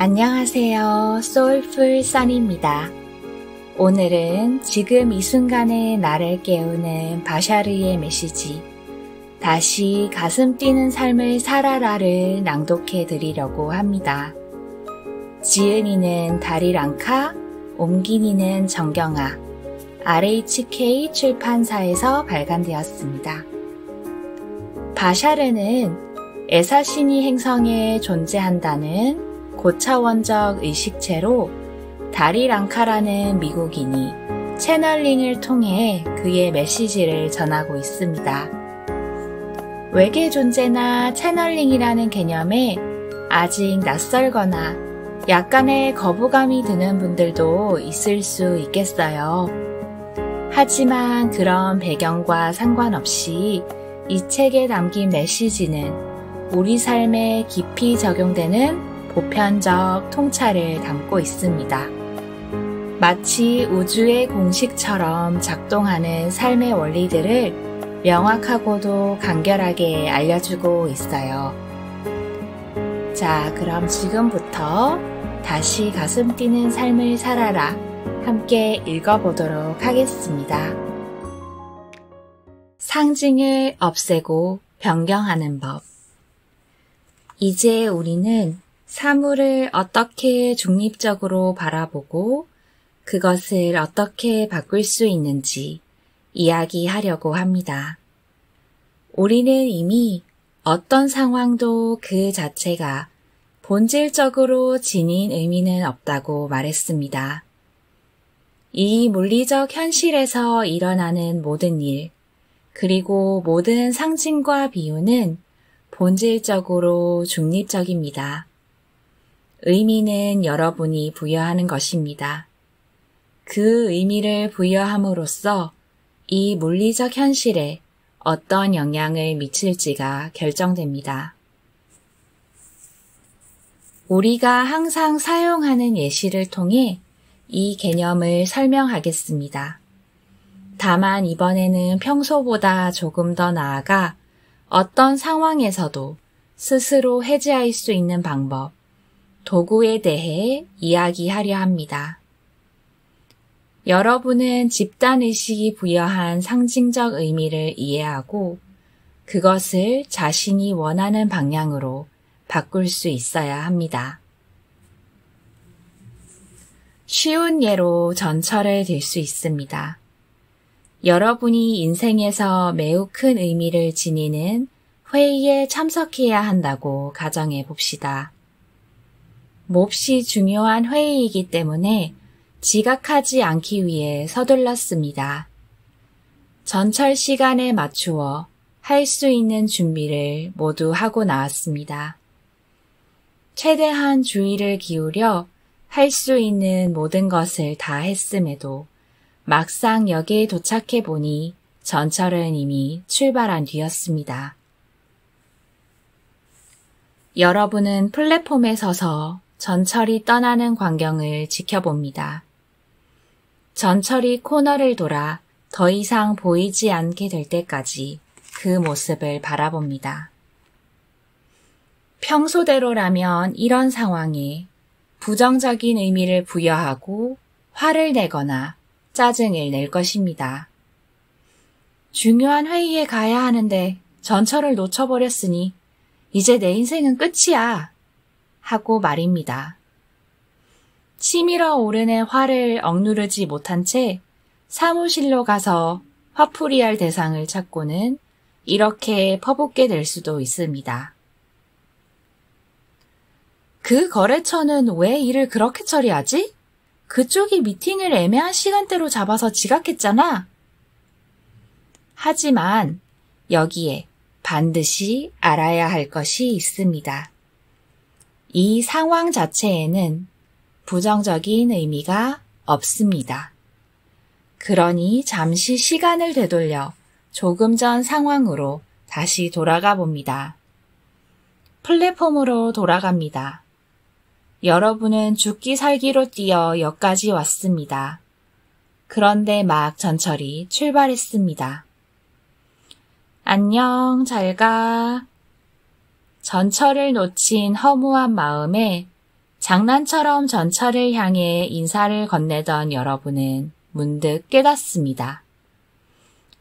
안녕하세요. 소울풀 써니입니다. 오늘은 지금 이 순간에 나를 깨우는 바샤르의 메시지 다시 가슴 뛰는 삶을 살아라를 낭독해 드리려고 합니다. 지은이는 다리랑카, 옮긴이는 정경아, RHK 출판사에서 발간되었습니다. 바샤르는 에사시니 행성에 존재한다는 고차원적 의식체로 다리랑카라는 미국인이 채널링을 통해 그의 메시지를 전하고 있습니다. 외계 존재나 채널링이라는 개념에 아직 낯설거나 약간의 거부감이 드는 분들도 있을 수 있겠어요. 하지만 그런 배경과 상관없이 이 책에 담긴 메시지는 우리 삶에 깊이 적용되는 보편적 통찰을 담고 있습니다. 마치 우주의 공식처럼 작동하는 삶의 원리들을 명확하고도 간결하게 알려주고 있어요. 자, 그럼 지금부터 다시 가슴 뛰는 삶을 살아라 함께 읽어보도록 하겠습니다. 상징을 없애고 변경하는 법. 이제 우리는 사물을 어떻게 중립적으로 바라보고 그것을 어떻게 바꿀 수 있는지 이야기하려고 합니다. 우리는 이미 어떤 상황도 그 자체가 본질적으로 지닌 의미는 없다고 말했습니다. 이 물리적 현실에서 일어나는 모든 일, 그리고 모든 상징과 비유는 본질적으로 중립적입니다. 의미는 여러분이 부여하는 것입니다. 그 의미를 부여함으로써 이 물리적 현실에 어떤 영향을 미칠지가 결정됩니다. 우리가 항상 사용하는 예시를 통해 이 개념을 설명하겠습니다. 다만 이번에는 평소보다 조금 더 나아가 어떤 상황에서도 스스로 해제할 수 있는 방법, 도구에 대해 이야기하려 합니다. 여러분은 집단의식이 부여한 상징적 의미를 이해하고 그것을 자신이 원하는 방향으로 바꿀 수 있어야 합니다. 쉬운 예로 전철을 들 수 있습니다. 여러분이 인생에서 매우 큰 의미를 지니는 회의에 참석해야 한다고 가정해 봅시다. 몹시 중요한 회의이기 때문에 지각하지 않기 위해 서둘렀습니다. 전철 시간에 맞추어 할 수 있는 준비를 모두 하고 나왔습니다. 최대한 주의를 기울여 할 수 있는 모든 것을 다 했음에도 막상 역에 도착해 보니 전철은 이미 출발한 뒤였습니다. 여러분은 플랫폼에 서서 전철이 떠나는 광경을 지켜봅니다. 전철이 코너를 돌아 더 이상 보이지 않게 될 때까지 그 모습을 바라봅니다. 평소대로라면 이런 상황에 부정적인 의미를 부여하고 화를 내거나 짜증을 낼 것입니다. 중요한 회의에 가야 하는데 전철을 놓쳐버렸으니 이제 내 인생은 끝이야 하고 말입니다. 치밀어 오르는 화를 억누르지 못한 채 사무실로 가서 화풀이할 대상을 찾고는 이렇게 퍼붓게 될 수도 있습니다. 그 거래처는 왜 일을 그렇게 처리하지? 그쪽이 미팅을 애매한 시간대로 잡아서 지각했잖아. 하지만 여기에 반드시 알아야 할 것이 있습니다. 이 상황 자체에는 부정적인 의미가 없습니다. 그러니 잠시 시간을 되돌려 조금 전 상황으로 다시 돌아가 봅니다. 플랫폼으로 돌아갑니다. 여러분은 죽기 살기로 뛰어 역까지 왔습니다. 그런데 막 전철이 출발했습니다. 안녕, 잘 가. 전철을 놓친 허무한 마음에 장난처럼 전철을 향해 인사를 건네던 여러분은 문득 깨닫습니다.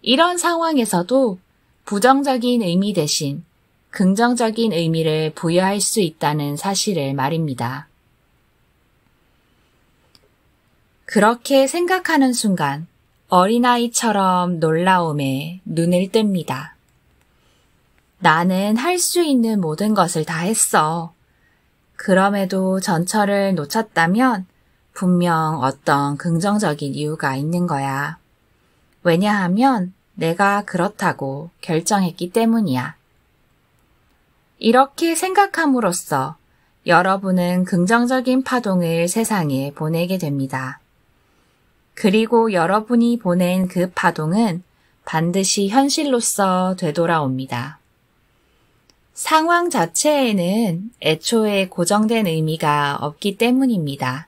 이런 상황에서도 부정적인 의미 대신 긍정적인 의미를 부여할 수 있다는 사실을 말입니다. 그렇게 생각하는 순간 어린아이처럼 놀라움에 눈을 뜹니다. 나는 할 수 있는 모든 것을 다 했어. 그럼에도 전철을 놓쳤다면 분명 어떤 긍정적인 이유가 있는 거야. 왜냐하면 내가 그렇다고 결정했기 때문이야. 이렇게 생각함으로써 여러분은 긍정적인 파동을 세상에 보내게 됩니다. 그리고 여러분이 보낸 그 파동은 반드시 현실로서 되돌아옵니다. 상황 자체에는 애초에 고정된 의미가 없기 때문입니다.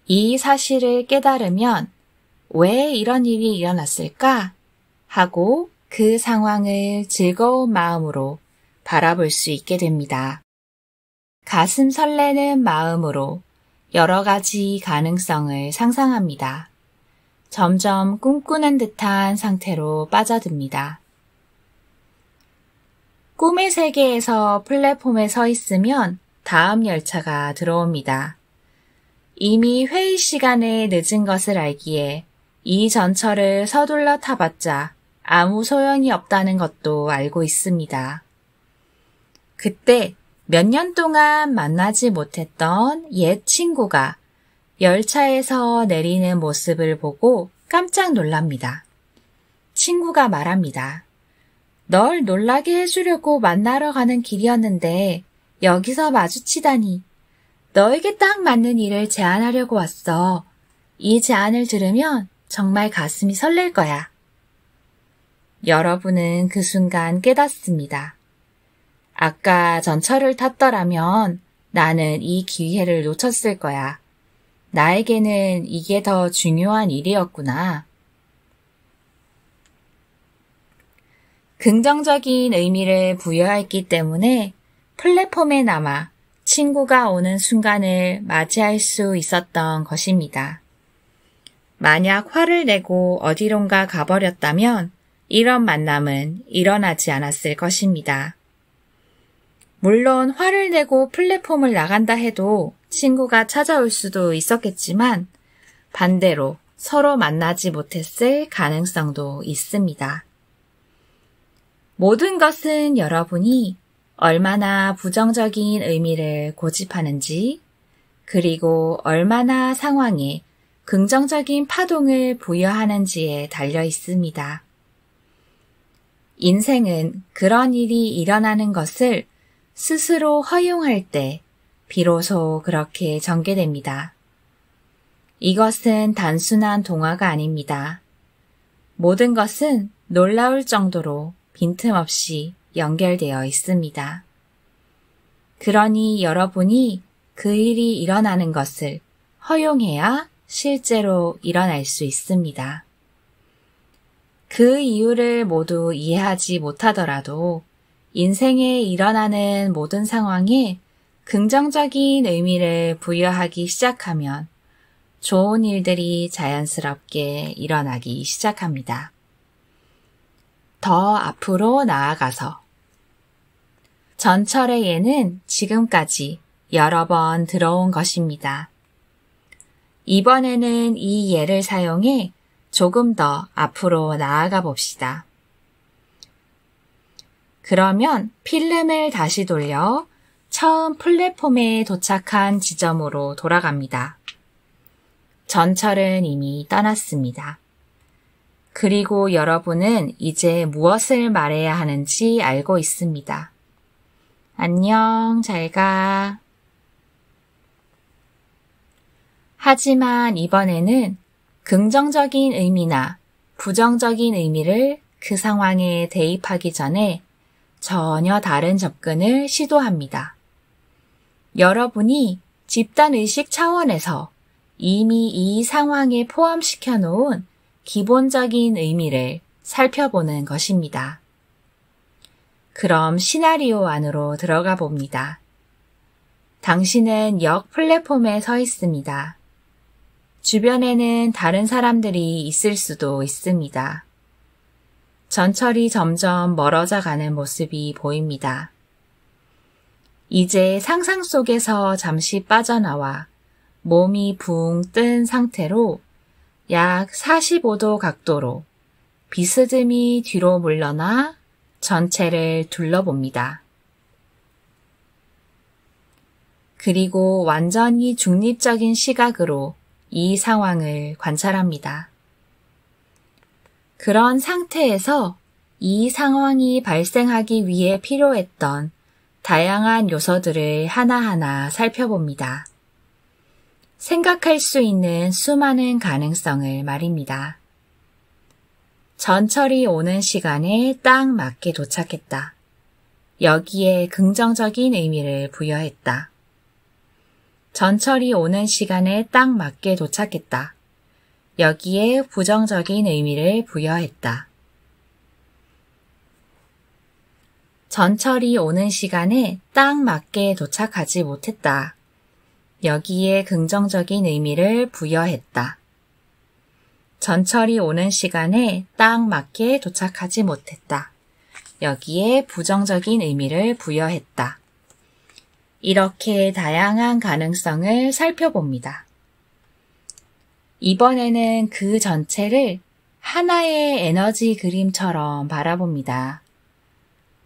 이 사실을 깨달으면 왜 이런 일이 일어났을까? 하고 그 상황을 즐거운 마음으로 바라볼 수 있게 됩니다. 가슴 설레는 마음으로 여러 가지 가능성을 상상합니다. 점점 꿈꾸는 듯한 상태로 빠져듭니다. 꿈의 세계에서 플랫폼에 서 있으면 다음 열차가 들어옵니다. 이미 회의 시간에 늦은 것을 알기에 이 전철을 서둘러 타봤자 아무 소용이 없다는 것도 알고 있습니다. 그때 몇 년 동안 만나지 못했던 옛 친구가 열차에서 내리는 모습을 보고 깜짝 놀랍니다. 친구가 말합니다. 널 놀라게 해주려고 만나러 가는 길이었는데 여기서 마주치다니. 너에게 딱 맞는 일을 제안하려고 왔어. 이 제안을 들으면 정말 가슴이 설렐 거야. 여러분은 그 순간 깨닫습니다. 아까 전철을 탔더라면 나는 이 기회를 놓쳤을 거야. 나에게는 이게 더 중요한 일이었구나. 긍정적인 의미를 부여했기 때문에 플랫폼에 남아 친구가 오는 순간을 맞이할 수 있었던 것입니다. 만약 화를 내고 어디론가 가버렸다면 이런 만남은 일어나지 않았을 것입니다. 물론 화를 내고 플랫폼을 나간다 해도 친구가 찾아올 수도 있었겠지만 반대로 서로 만나지 못했을 가능성도 있습니다. 모든 것은 여러분이 얼마나 부정적인 의미를 고집하는지, 그리고 얼마나 상황에 긍정적인 파동을 부여하는지에 달려 있습니다. 인생은 그런 일이 일어나는 것을 스스로 허용할 때 비로소 그렇게 전개됩니다. 이것은 단순한 동화가 아닙니다. 모든 것은 놀라울 정도로 빈틈없이 연결되어 있습니다. 그러니 여러분이 그 일이 일어나는 것을 허용해야 실제로 일어날 수 있습니다. 그 이유를 모두 이해하지 못하더라도 인생에 일어나는 모든 상황에 긍정적인 의미를 부여하기 시작하면 좋은 일들이 자연스럽게 일어나기 시작합니다. 더 앞으로 나아가서 전철의 예는 지금까지 여러 번 들어온 것입니다. 이번에는 이 예를 사용해 조금 더 앞으로 나아가 봅시다. 그러면 필름을 다시 돌려 처음 플랫폼에 도착한 지점으로 돌아갑니다. 전철은 이미 떠났습니다. 그리고 여러분은 이제 무엇을 말해야 하는지 알고 있습니다. 안녕, 잘 가. 하지만 이번에는 긍정적인 의미나 부정적인 의미를 그 상황에 대입하기 전에 전혀 다른 접근을 시도합니다. 여러분이 집단의식 차원에서 이미 이 상황에 포함시켜 놓은 기본적인 의미를 살펴보는 것입니다. 그럼 시나리오 안으로 들어가 봅니다. 당신은 역 플랫폼에 서 있습니다. 주변에는 다른 사람들이 있을 수도 있습니다. 전철이 점점 멀어져 가는 모습이 보입니다. 이제 상상 속에서 잠시 빠져나와 몸이 붕 뜬 상태로 약 45도 각도로 비스듬히 뒤로 물러나 전체를 둘러봅니다. 그리고 완전히 중립적인 시각으로 이 상황을 관찰합니다. 그런 상태에서 이 상황이 발생하기 위해 필요했던 다양한 요소들을 하나하나 살펴봅니다. 생각할 수 있는 수많은 가능성을 말입니다. 전철이 오는 시간에 딱 맞게 도착했다. 여기에 긍정적인 의미를 부여했다. 전철이 오는 시간에 딱 맞게 도착했다. 여기에 부정적인 의미를 부여했다. 전철이 오는 시간에 딱 맞게 도착하지 못했다. 여기에 긍정적인 의미를 부여했다. 전철이 오는 시간에 딱 맞게 도착하지 못했다. 여기에 부정적인 의미를 부여했다. 이렇게 다양한 가능성을 살펴봅니다. 이번에는 그 전체를 하나의 에너지 그림처럼 바라봅니다.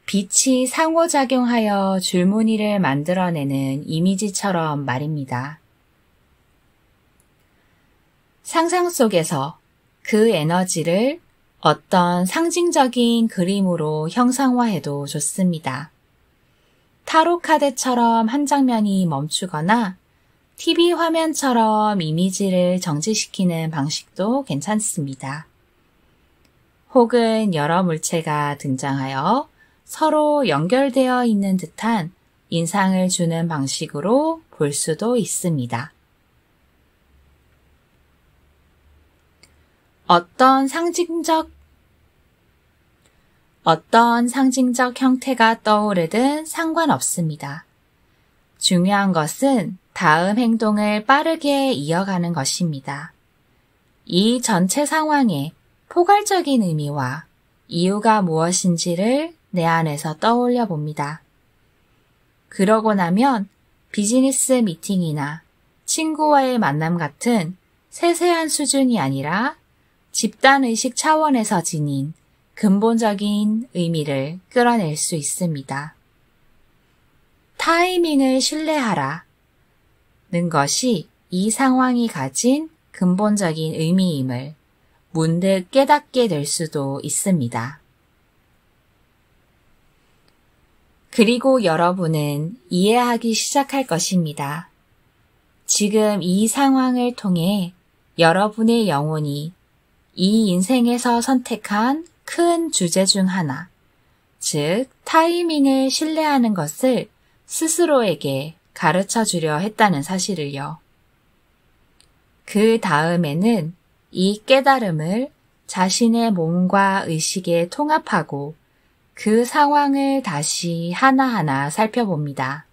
빛이 상호작용하여 줄무늬를 만들어내는 이미지처럼 말입니다. 상상 속에서 그 에너지를 어떤 상징적인 그림으로 형상화해도 좋습니다. 타로 카드처럼 한 장면이 멈추거나 TV 화면처럼 이미지를 정지시키는 방식도 괜찮습니다. 혹은 여러 물체가 등장하여 서로 연결되어 있는 듯한 인상을 주는 방식으로 볼 수도 있습니다. 어떤 상징적 형태가 떠오르든 상관없습니다. 중요한 것은 다음 행동을 빠르게 이어가는 것입니다. 이 전체 상황의 포괄적인 의미와 이유가 무엇인지를 내 안에서 떠올려 봅니다. 그러고 나면 비즈니스 미팅이나 친구와의 만남 같은 세세한 수준이 아니라 집단의식 차원에서 지닌 근본적인 의미를 끌어낼 수 있습니다. 타이밍을 신뢰하라는 것이 이 상황이 가진 근본적인 의미임을 문득 깨닫게 될 수도 있습니다. 그리고 여러분은 이해하기 시작할 것입니다. 지금 이 상황을 통해 여러분의 영혼이 이 인생에서 선택한 큰 주제 중 하나, 즉 타이밍을 신뢰하는 것을 스스로에게 가르쳐 주려 했다는 사실을요. 그 다음에는 이 깨달음을 자신의 몸과 의식에 통합하고 그 상황을 다시 하나하나 살펴봅니다.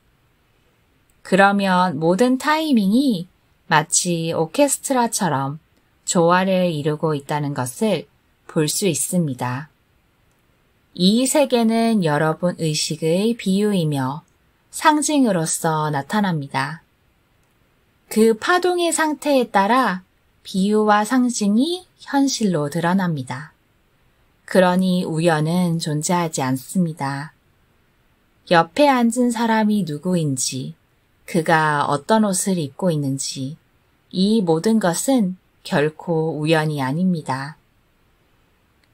그러면 모든 타이밍이 마치 오케스트라처럼 조화를 이루고 있다는 것을 볼 수 있습니다. 이 세계는 여러분 의식의 비유이며 상징으로서 나타납니다. 그 파동의 상태에 따라 비유와 상징이 현실로 드러납니다. 그러니 우연은 존재하지 않습니다. 옆에 앉은 사람이 누구인지, 그가 어떤 옷을 입고 있는지, 이 모든 것은 결코 우연이 아닙니다.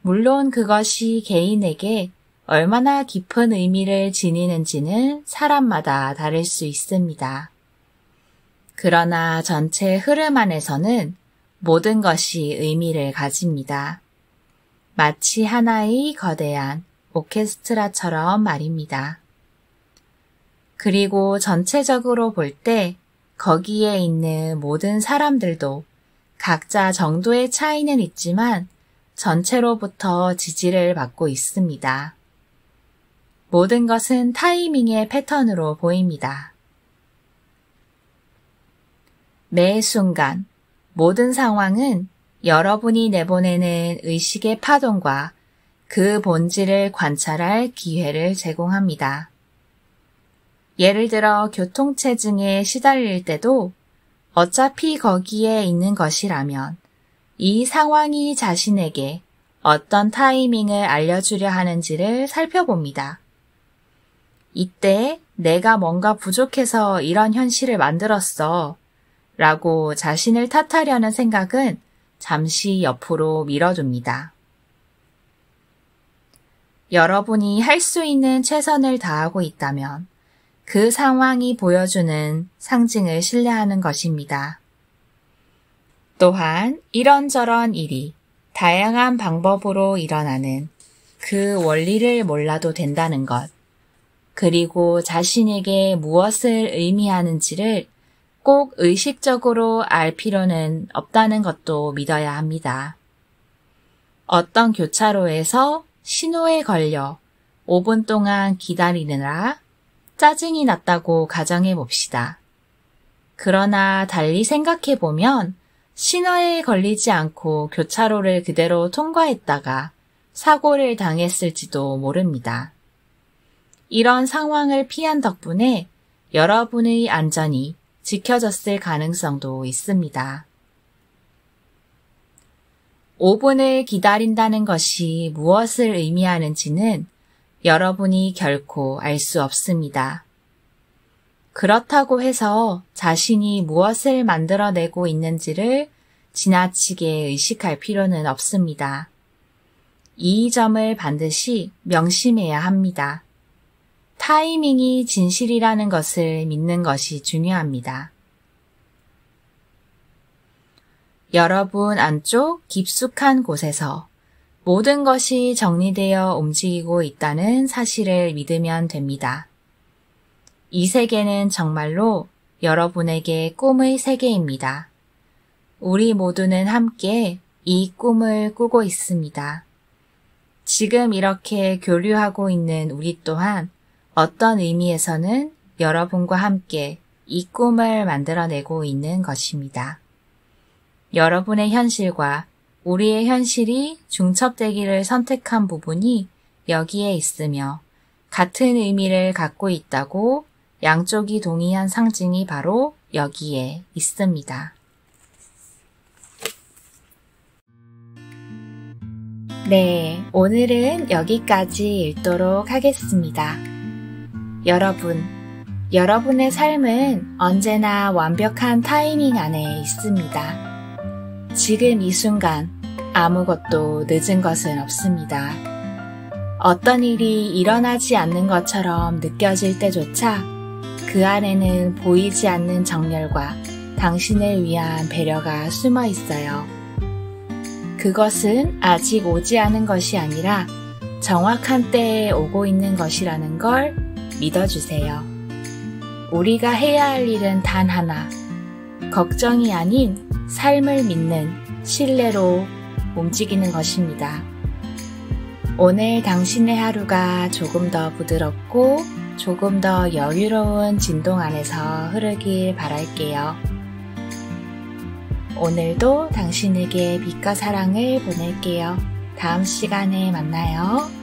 물론 그것이 개인에게 얼마나 깊은 의미를 지니는지는 사람마다 다를 수 있습니다. 그러나 전체 흐름 안에서는 모든 것이 의미를 가집니다. 마치 하나의 거대한 오케스트라처럼 말입니다. 그리고 전체적으로 볼 때 거기에 있는 모든 사람들도 각자 정도의 차이는 있지만 전체로부터 지지를 받고 있습니다. 모든 것은 타이밍의 패턴으로 보입니다. 매 순간, 모든 상황은 여러분이 내보내는 의식의 파동과 그 본질을 관찰할 기회를 제공합니다. 예를 들어 교통체증에 시달릴 때도 어차피 거기에 있는 것이라면 이 상황이 자신에게 어떤 타이밍을 알려주려 하는지를 살펴봅니다. 이때 내가 뭔가 부족해서 이런 현실을 만들었어 라고 자신을 탓하려는 생각은 잠시 옆으로 밀어둡니다. 여러분이 할 수 있는 최선을 다하고 있다면 그 상황이 보여주는 상징을 신뢰하는 것입니다. 또한 이런저런 일이 다양한 방법으로 일어나는 그 원리를 몰라도 된다는 것, 그리고 자신에게 무엇을 의미하는지를 꼭 의식적으로 알 필요는 없다는 것도 믿어야 합니다. 어떤 교차로에서 신호에 걸려 5분 동안 기다리느라 짜증이 났다고 가정해 봅시다. 그러나 달리 생각해 보면 신호에 걸리지 않고 교차로를 그대로 통과했다가 사고를 당했을지도 모릅니다. 이런 상황을 피한 덕분에 여러분의 안전이 지켜졌을 가능성도 있습니다. 5분을 기다린다는 것이 무엇을 의미하는지는 여러분이 결코 알 수 없습니다. 그렇다고 해서 자신이 무엇을 만들어내고 있는지를 지나치게 의식할 필요는 없습니다. 이 점을 반드시 명심해야 합니다. 타이밍이 진실이라는 것을 믿는 것이 중요합니다. 여러분 안쪽 깊숙한 곳에서 모든 것이 정리되어 움직이고 있다는 사실을 믿으면 됩니다. 이 세계는 정말로 여러분에게 꿈의 세계입니다. 우리 모두는 함께 이 꿈을 꾸고 있습니다. 지금 이렇게 교류하고 있는 우리 또한 어떤 의미에서는 여러분과 함께 이 꿈을 만들어내고 있는 것입니다. 여러분의 현실과 우리의 현실이 중첩되기를 선택한 부분이 여기에 있으며 같은 의미를 갖고 있다고 양쪽이 동의한 상징이 바로 여기에 있습니다. 네, 오늘은 여기까지 읽도록 하겠습니다. 여러분의 삶은 언제나 완벽한 타이밍 안에 있습니다. 지금 이 순간 아무것도 늦은 것은 없습니다. 어떤 일이 일어나지 않는 것처럼 느껴질 때조차 그 안에는 보이지 않는 정열과 당신을 위한 배려가 숨어 있어요. 그것은 아직 오지 않은 것이 아니라 정확한 때에 오고 있는 것이라는 걸 믿어주세요. 우리가 해야 할 일은 단 하나, 걱정이 아닌 삶을 믿는 신뢰로 움직이는 것입니다. 오늘 당신의 하루가 조금 더 부드럽고 조금 더 여유로운 진동 안에서 흐르길 바랄게요. 오늘도 당신에게 빛과 사랑을 보낼게요. 다음 시간에 만나요.